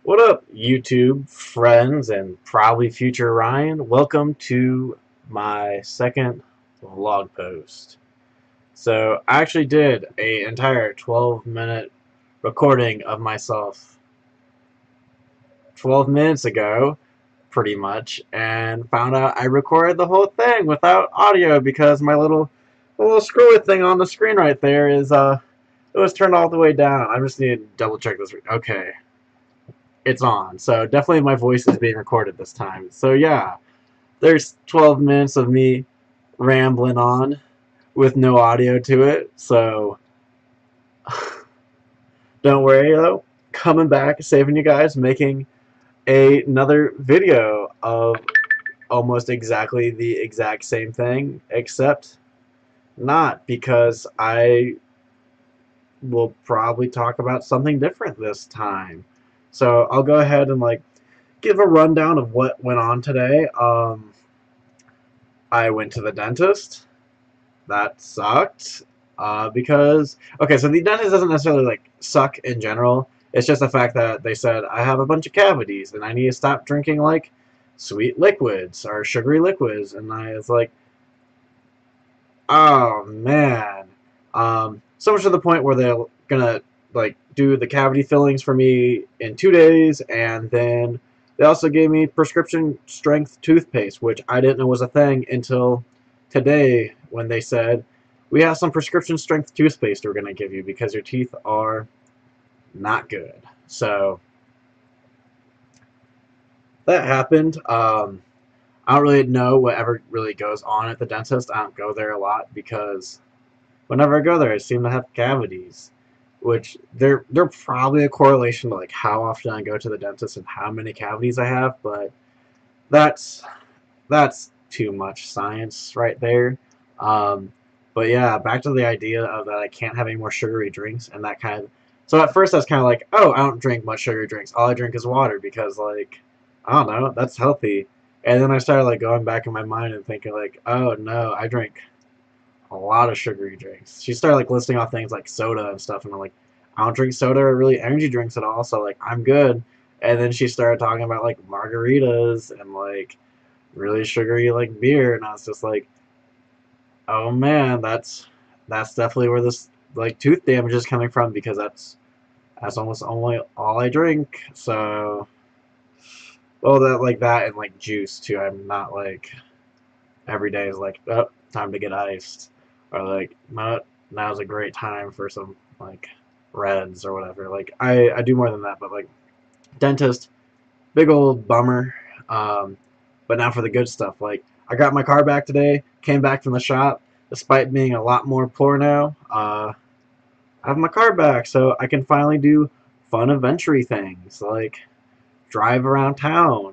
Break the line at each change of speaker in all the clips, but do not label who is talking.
What up, YouTube friends and probably future Ryan? Welcome to my second vlog post. So I actually did an entire 12-minute recording of myself 12 minutes ago, pretty much, and found out I recorded the whole thing without audio because my little screwy thing on the screen right there is it was turned all the way down. I just need to double check this. Okay, it's on. So definitely my voice is being recorded this time. So yeah, there's 12 minutes of me rambling on with no audio to it. So don't worry though. Coming back, saving you guys, making another video of almost exactly the exact same thing, except not because I will probably talk about something different this time. So I'll go ahead and give a rundown of what went on today. I went to the dentist. That sucked. Because okay, so the dentist doesn't necessarily suck in general. It's just the fact that they said I have a bunch of cavities and I need to stop drinking sweet liquids or sugary liquids, and I was like, oh man. So much to the point where they're gonna do the cavity fillings for me in 2 days, and then they also gave me prescription strength toothpaste, which I didn't know was a thing until today when they said we have some prescription strength toothpaste we're gonna give you because your teeth are not good. So that happened. I don't really know whatever really goes on at the dentist. I don't go there a lot because whenever I go there, I seem to have cavities, which they're probably a correlation to how often I go to the dentist and how many cavities I have, but that's that's too much science right there. Um, but yeah, back to the idea of that I can't have any more sugary drinks and that kind of. So at first I was kind of like, oh, I don't drink much sugary drinks. All I drink is water because I don't know, that's healthy. And then I started going back in my mind and thinking oh no, I drink a lot of sugary drinks. She started listing off things like soda and stuff, and I'm like, I don't drink soda or really energy drinks at all, so I'm good. And then she started talking about margaritas and really sugary beer, and I was just like, oh man, that's definitely where this tooth damage is coming from because that's almost only all I drink. So well, that and juice too. I'm not every day is oh, time to get iced, or no, now's a great time for some reds or whatever. I do more than that, but dentist, big old bummer. Um, but now for the good stuff. I got my car back today, came back from the shop, despite being a lot more poor now. I have my car back, so I can finally do fun adventure things drive around town,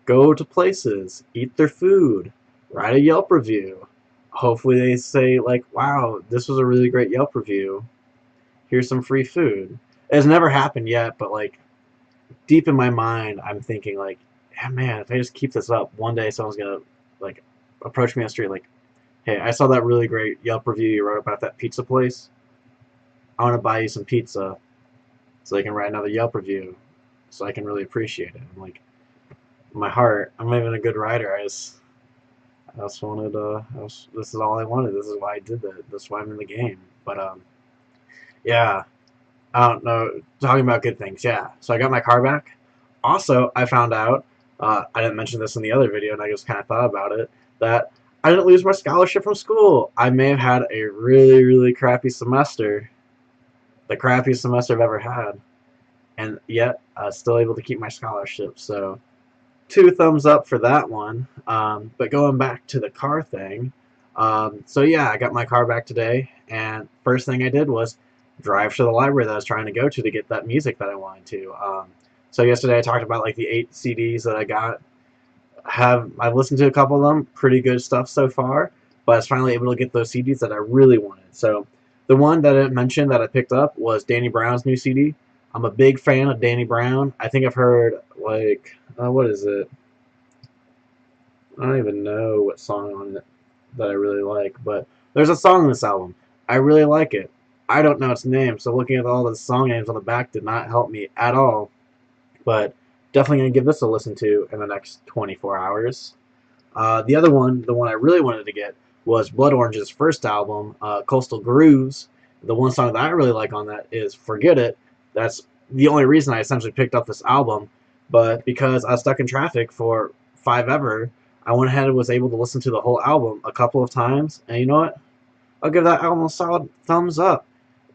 go to places, eat their food, write a Yelp review. Hopefully they say wow, this was a really great Yelp review. Here's some free food. It has never happened yet, but deep in my mind, I'm thinking yeah, man, if I just keep this up, one day someone's gonna like approach me on the street hey, I saw that really great Yelp review you wrote about that pizza place. I want to buy you some pizza so I can write another Yelp review so I can really appreciate it. I'm in my heart, I'm not even a good writer. I just wanted, this is all I wanted. This is why I did that. This is why I'm in the game. But, yeah, I don't know. Talking about good things, yeah. So I got my car back. Also, I found out, I didn't mention this in the other video, and I just kind of thought about it, that I didn't lose my scholarship from school. I may have had a really, really crappy semester, the crappiest semester I've ever had, and yet I was still able to keep my scholarship. So, two thumbs up for that one. But going back to the car thing, so yeah, I got my car back today, and first thing I did was drive to the library that I was trying to go to get that music that I wanted to. So yesterday I talked about the 8 CDs that I got. I've listened to a couple of them, pretty good stuff so far, but I was finally able to get those CDs that I really wanted. So the one that I mentioned that I picked up was Danny Brown's new CD. I'm a big fan of Danny Brown. I think I've heard what is it? I don't even know what song on it that I really like, but there's a song on this album. I really like it. I don't know its name, so looking at all the song names on the back did not help me at all. but definitely gonna give this a listen to in the next 24 hours. The other one, the one I really wanted to get, was Blood Orange's first album, Coastal Grooves. The one song that I really like on that is Forget It. That's the only reason I essentially picked up this album, but because I was stuck in traffic for 5 ever, I went ahead and was able to listen to the whole album a couple of times, and you know what? I'll give that album a solid thumbs up.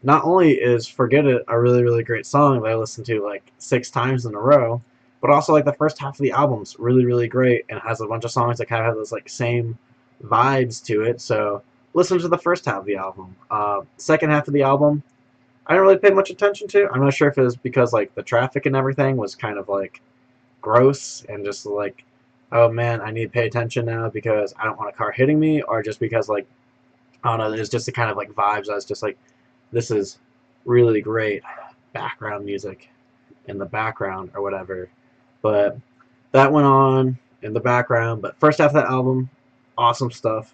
Not only is Forget It a really, really great song that I listened to like 6 times in a row, but also like the first half of the album's really, really great and has a bunch of songs that kind of have those like same vibes to it. So listen to the first half of the album. Second half of the album, I didn't really pay much attention to. I'm not sure if it was because like the traffic and everything was kind of like gross and just like, oh man, I need to pay attention now because I don't want a car hitting me, or just because like I don't know, there's just the kind of like vibes. I was just like, this is really great background music in the background or whatever. But that went on in the background. But first half of that album, awesome stuff.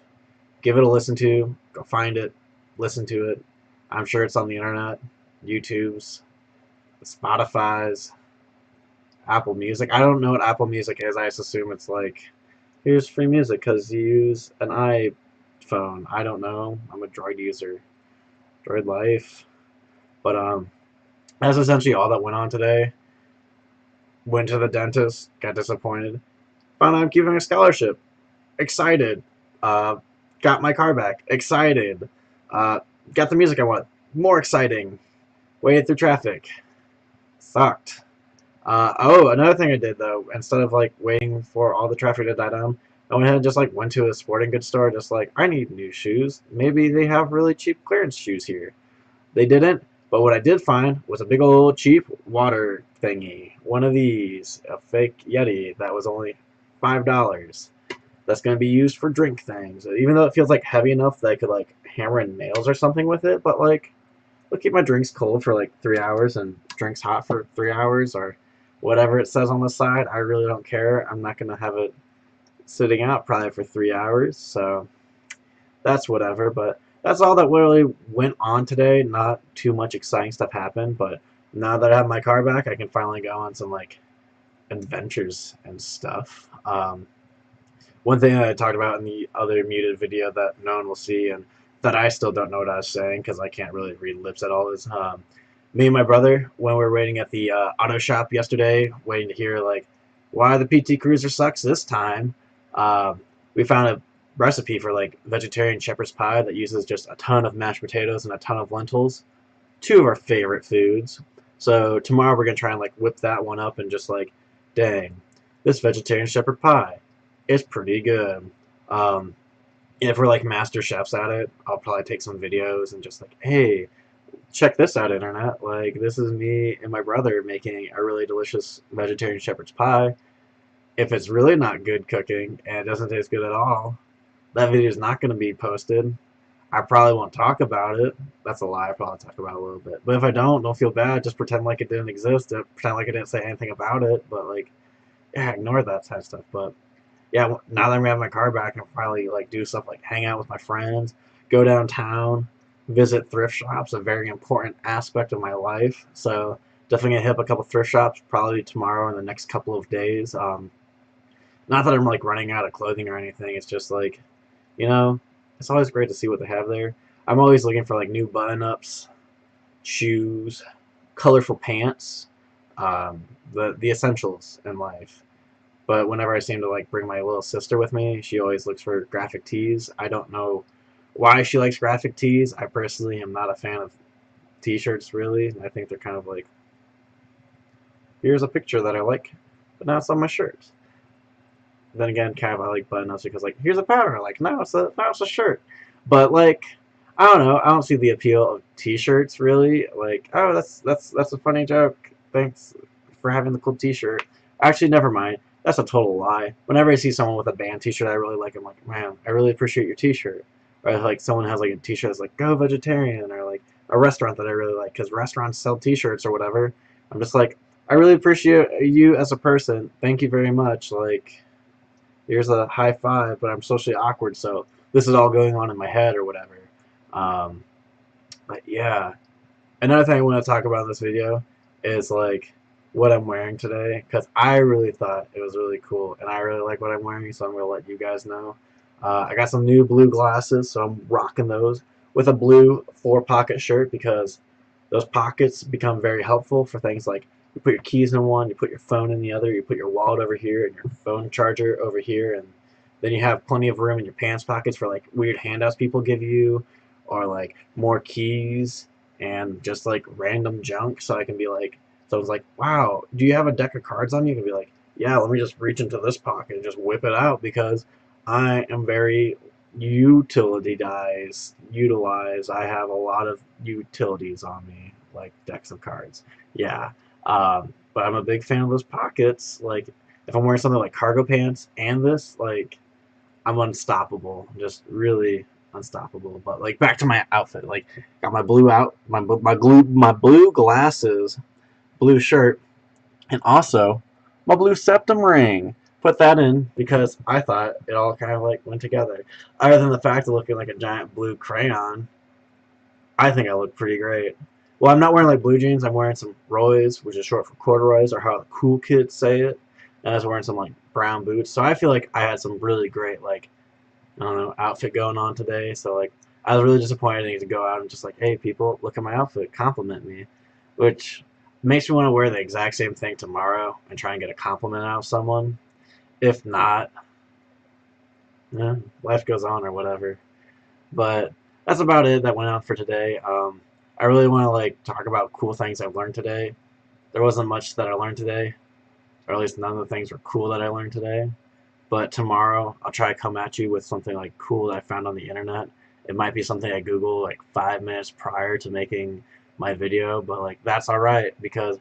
Give it a listen to. Go find it. Listen to it. I'm sure it's on the internet, YouTube's, Spotify's, Apple Music. I don't know what Apple Music is. I just assume it's like, here's free music because you use an iPhone. I don't know. I'm a Droid user. Droid life. But that's essentially all that went on today. Went to the dentist, got disappointed. Found out I'm keeping a scholarship. Excited. Uh, got my car back. Excited. Got the music I want. More exciting. Waited through traffic. Sucked. Oh, another thing I did though, instead of like waiting for all the traffic to die down, I went ahead and just like went to a sporting goods store, just like, I need new shoes. Maybe they have really cheap clearance shoes here. They didn't, but what I did find was a big old cheap water thingy. One of these, a fake Yeti that was only $5. That's going to be used for drink things. Even though it feels like heavy enough that I could like hammer in nails or something with it, but like, it'll keep my drinks cold for like 3 hours and drinks hot for 3 hours or whatever it says on the side. I really don't care. I'm not going to have it sitting out probably for 3 hours, so that's whatever. But that's all that really went on today. Not too much exciting stuff happened, but now that I have my car back, I can finally go on some like adventures and stuff. One thing that I talked about in the other muted video that no one will see and that I still don't know what I was saying because I can't really read lips at all is me and my brother, when we were waiting at the auto shop yesterday, waiting to hear like why the PT Cruiser sucks this time, we found a recipe for like vegetarian shepherd's pie that uses just a ton of mashed potatoes and a ton of lentils, two of our favorite foods. So tomorrow we're gonna try and like whip that one up and just like, dang, this vegetarian shepherd pie is pretty good. If we're like master chefs at it, I'll probably take some videos and just like, hey, check this out, internet. Like, this is me and my brother making a really delicious vegetarian shepherd's pie. If it's really not good cooking and it doesn't taste good at all, that video is not going to be posted. I probably won't talk about it. That's a lie. I'll probably talk about it a little bit. But if I don't feel bad. Just pretend like it didn't exist. Pretend like I didn't say anything about it. But, like, yeah, ignore that type of stuff. But, yeah, now that I'm going to have my car back, I can finally, like, do stuff like hang out with my friends, go downtown, visit thrift shops, a very important aspect of my life. So, definitely going to hit up a couple thrift shops probably tomorrow and the next couple of days. Not that I'm, like, running out of clothing or anything. It's just, like, you know, it's always great to see what they have there. I'm always looking for like new button-ups, shoes, colorful pants, the essentials in life. But whenever I seem to like bring my little sister with me, she always looks for graphic tees. I don't know why she likes graphic tees. I personally am not a fan of t-shirts really. I think they're kind of like, here's a picture that I like, but now it's on my shirt. Then again, kind of I like button-ups because like, here's a pattern. Like, now it's a shirt. But like, I don't know. I don't see the appeal of t-shirts really. Like, oh, that's a funny joke. Thanks for having the cool t-shirt. Actually, never mind. That's a total lie. Whenever I see someone with a band t-shirt I really like, I'm like, man, I really appreciate your t-shirt. Or like someone has like a t-shirt that's like, go vegetarian, or like a restaurant that I really like because restaurants sell t-shirts or whatever. I'm just like, I really appreciate you as a person. Thank you very much. Like, here's a high five, but I'm socially awkward, so this is all going on in my head or whatever. Um, but yeah, another thing I want to talk about in this video is like what I'm wearing today because I really thought it was really cool and I really like what I'm wearing, so I'm gonna let you guys know. I got some new blue glasses, so I'm rocking those with a blue 4-pocket shirt because those pockets become very helpful for things like you put your keys in one, you put your phone in the other, you put your wallet over here and your phone charger over here, and then you have plenty of room in your pants pockets for like weird handouts people give you, or like more keys and just like random junk. So I can be like, so I was like, wow, do you have a deck of cards on you? I can be like, yeah, let me just reach into this pocket and just whip it out because I am very utilize. I have a lot of utilities on me, like decks of cards. Yeah. But I'm a big fan of those pockets. Like, if I'm wearing something like cargo pants and this, like, I'm unstoppable. Just really unstoppable. But like back to my outfit. Like got my blue out my blue glasses, blue shirt, and also my blue septum ring. Put that in because I thought it all kind of like went together. Other than the fact of looking like a giant blue crayon, I think I look pretty great. Well, I'm not wearing like blue jeans. I'm wearing some Roys, which is short for corduroys, or how the cool kids say it. And I was wearing some like brown boots. So I feel like I had some really great like I don't know, outfit going on today. So like I was really disappointed to go out and just like, hey people, look at my outfit, compliment me, which makes me want to wear the exact same thing tomorrow and try and get a compliment out of someone. If not, yeah, life goes on or whatever. But that's about it that went on for today. I really want to like talk about cool things I've learned today. There wasn't much that I learned today, or at least none of the things were cool that I learned today. But tomorrow I'll try to come at you with something like cool that I found on the internet. It might be something I Google like 5 minutes prior to making my video, but like that's alright because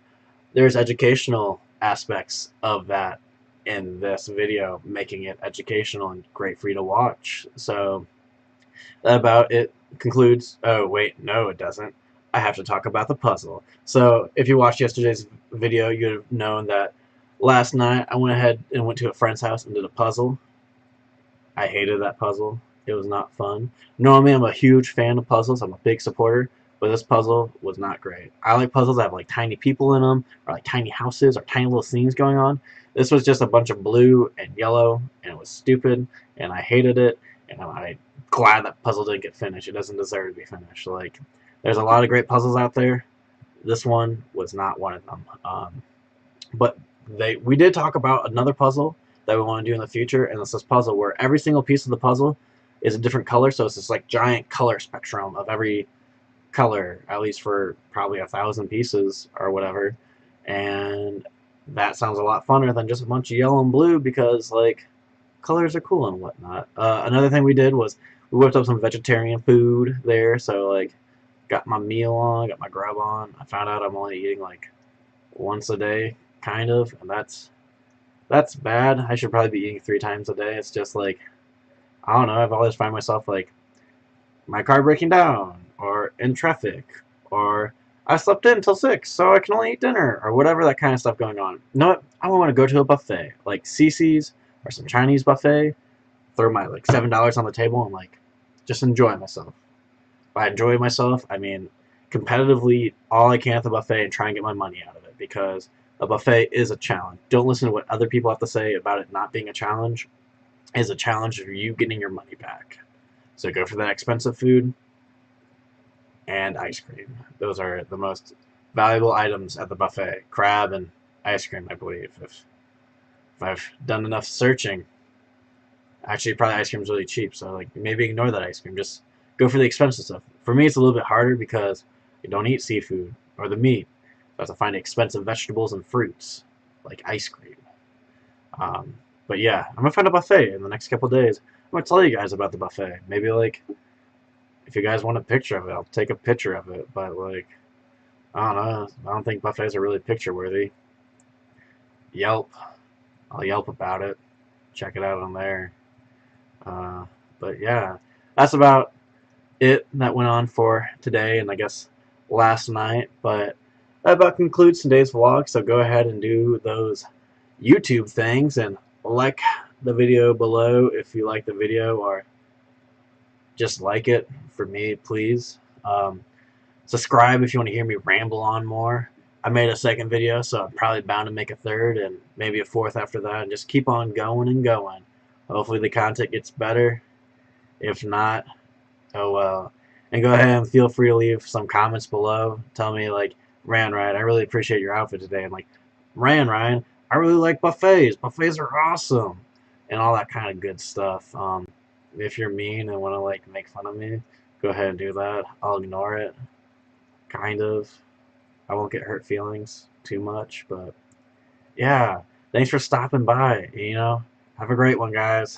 there's educational aspects of that in this video, making it educational and great for you to watch. So that about it concludes. Oh wait, no it doesn't. I have to talk about the puzzle. So if you watched yesterday's video, you'd have known that last night I went ahead and went to a friend's house and did a puzzle. I hated that puzzle. It was not fun. Normally, I'm a huge fan of puzzles. I'm a big supporter, but this puzzle was not great. I like puzzles that have like tiny people in them, or like tiny houses, or tiny little scenes going on. This was just a bunch of blue and yellow, and it was stupid, and I hated it, and I'm glad that puzzle didn't get finished. It doesn't deserve to be finished. Like, there's a lot of great puzzles out there. This one was not one of them. But we did talk about another puzzle that we want to do in the future, and it's this puzzle where every single piece of the puzzle is a different color, so it's this like giant color spectrum of every color, at least for probably 1,000 pieces or whatever. And that sounds a lot funner than just a bunch of yellow and blue because like colors are cool and whatnot. Another thing we did was we whipped up some vegetarian food there, so like got my meal on, got my grub on. I found out I'm only eating like once a day, kind of, and that's bad. I should probably be eating 3 times a day. It's just like I don't know. I've always find myself like my car breaking down, or in traffic, or I slept in until 6, so I can only eat dinner, or whatever that kind of stuff going on. You know what? I want to go to a buffet, like Cece's or some Chinese buffet. Throw my like $7 on the table and like just enjoy myself. By enjoy myself, I mean competitively eat all I can at the buffet and try and get my money out of it because a buffet is a challenge. Don't listen to what other people have to say about it not being a challenge. It's a challenge for you getting your money back. So go for that expensive food and ice cream. Those are the most valuable items at the buffet. Crab and ice cream, I believe. If I've done enough searching, actually probably ice cream is really cheap, so like maybe ignore that ice cream. Just go for the expensive stuff. For me, it's a little bit harder because I don't eat seafood or the meat. So I have to find expensive vegetables and fruits like ice cream. Um, but yeah, I'm gonna find a buffet in the next couple days. I'm gonna tell you guys about the buffet. Maybe like if you guys want a picture of it, I'll take a picture of it. But like I don't know. I don't think buffets are really picture worthy. Yelp. I'll Yelp about it. Check it out on there. Uh, but yeah, that's about it that went on for today and I guess last night. But that about concludes today's vlog. So go ahead and do those YouTube things and like the video below if you like the video, or just like it for me, please. Subscribe if you want to hear me ramble on more. I made a second video, so I'm probably bound to make a third and maybe a fourth after that, and just keep on going and going. Hopefully the content gets better. If not, oh well. And go ahead and feel free to leave some comments below. Tell me like, Ryan, I really appreciate your outfit today. And like, Ryan, I really like buffets. Buffets are awesome, and all that kind of good stuff. If you're mean and want to like make fun of me, go ahead and do that. I'll ignore it, kind of. I won't get hurt feelings too much, but yeah. Thanks for stopping by. Have a great one, guys.